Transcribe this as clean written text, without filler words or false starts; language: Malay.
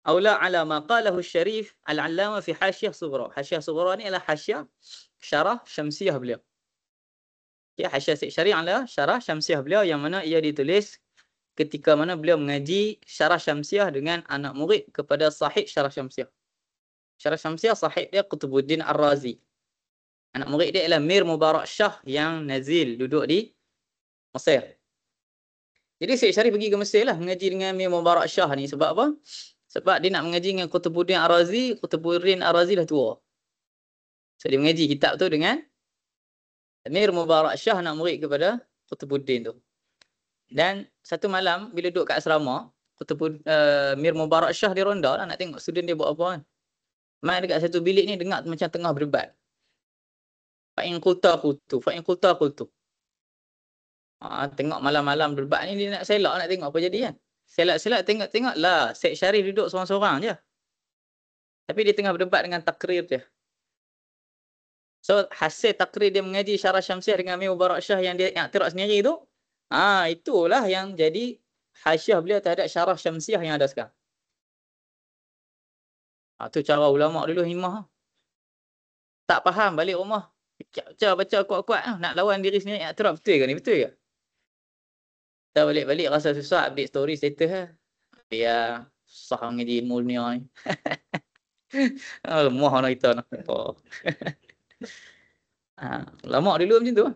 Aula ala ma qalahu Syarif Al-Allamah fi Hasyiah Sughra. Hasyiah Sughra ni adalah hasyiah syarah Syamsiah beliau. Ya, hasyiah Syarif adalah syarah Syamsiah beliau yang mana ia ditulis ketika mana beliau mengaji syarah Syamsiah dengan anak murid kepada sahib syarah Syamsiah. Syarah Syamsiah sahib dia Qutubuddin Ar-Razi. Anak murid dia ialah Mir Mubarak Shah yang nazil duduk di Mesir. Jadi Syekh Syarif pergi ke Mesir lah mengaji dengan Mir Mubarak Shah ni. Sebab apa? Sebab dia nak mengaji dengan Qutubuddin Ar-Razi. Qutubuddin Ar-Razi dah tua. So dia mengaji kitab tu dengan Mir Mubarak Shah, anak murid kepada Qutubuddin tu. Dan satu malam bila duduk kat asrama, Mir Mubarak Shah dia ronda lah nak tengok student dia buat apa kan. Main dekat satu bilik ni dengar macam tengah berdebat. Fa'in qulta qultu, fa'in qulta qultu. Tengok malam-malam berdebat ni dia nak selak nak tengok apa jadi kan. Selak-selak tengok-tengok lah Syekh Syarif duduk seorang-seorang je. Tapi dia tengah berdebat dengan takrir dia. So hasil takrir dia mengaji syarah Syamsiah dengan Mir Mubarak Shah yang dia iktiraf sendiri tu, itulah yang jadi hasyiah beliau terhadap syarah Syamsiah yang ada sekarang. Tu cara ulama dulu himmah. Tak faham balik rumah. Baca kuat-kuat nak lawan diri sendiri iktiraf betul ke ni, betul ke? Kita balik-balik rasa susah update story status lah. Biar susah mengaji ilmu dunia ni. Lemah orang kita nak. Lama dulu macam tu.